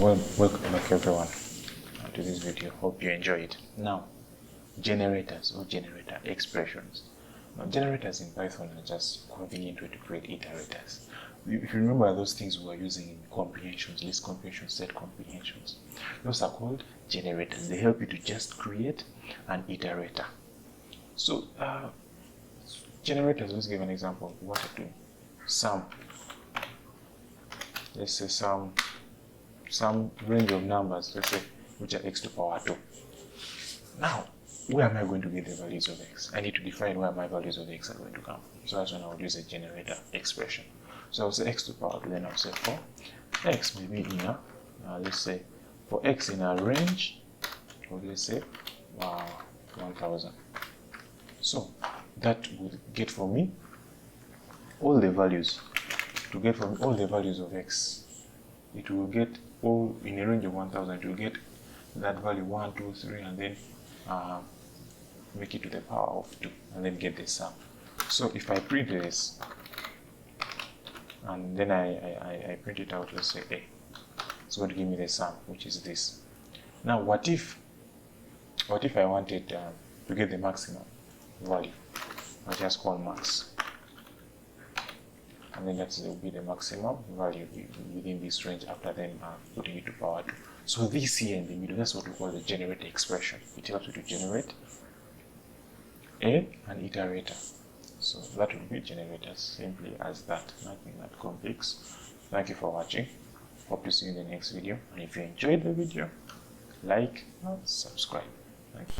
Well, welcome back everyone to this video. Hope you enjoy it. Now, generators or generator expressions. Now, generators in Python are just a convenient way to create iterators. If you remember those things we were using in comprehensions, list comprehensions, set comprehensions, those are called generators. They help you to just create an iterator. So, generators, let's give an example of what to do. Sum. Let's say some range of numbers, let's say, which are x to the power 2. Now, where am I going to get the values of x? I need to define where my values of x are going to come. So that's when I would use a generator expression. So I'll say x to the power 2, then I'll say for x maybe in a, let's say, for x in a range, or let's say 1000. So that will get for me all the values. To get from all the values of x, it will get all in a range of 1000. It will get that value 1, 2, 3, and then make it to the power of 2, and then get the sum. So if I print this, and then I print it out, let's say a, it's going to give me the sum, which is this. Now, what if I wanted to get the maximum value? I just call max. And then that will be the maximum value within this range after then putting it to power 2. So this here in the middle, that's what we call the generator expression. It helps you to generate an iterator. So that will be generators, simply as that, nothing that complex. Thank you for watching. Hope to see you in the next video. And if you enjoyed the video, like and subscribe.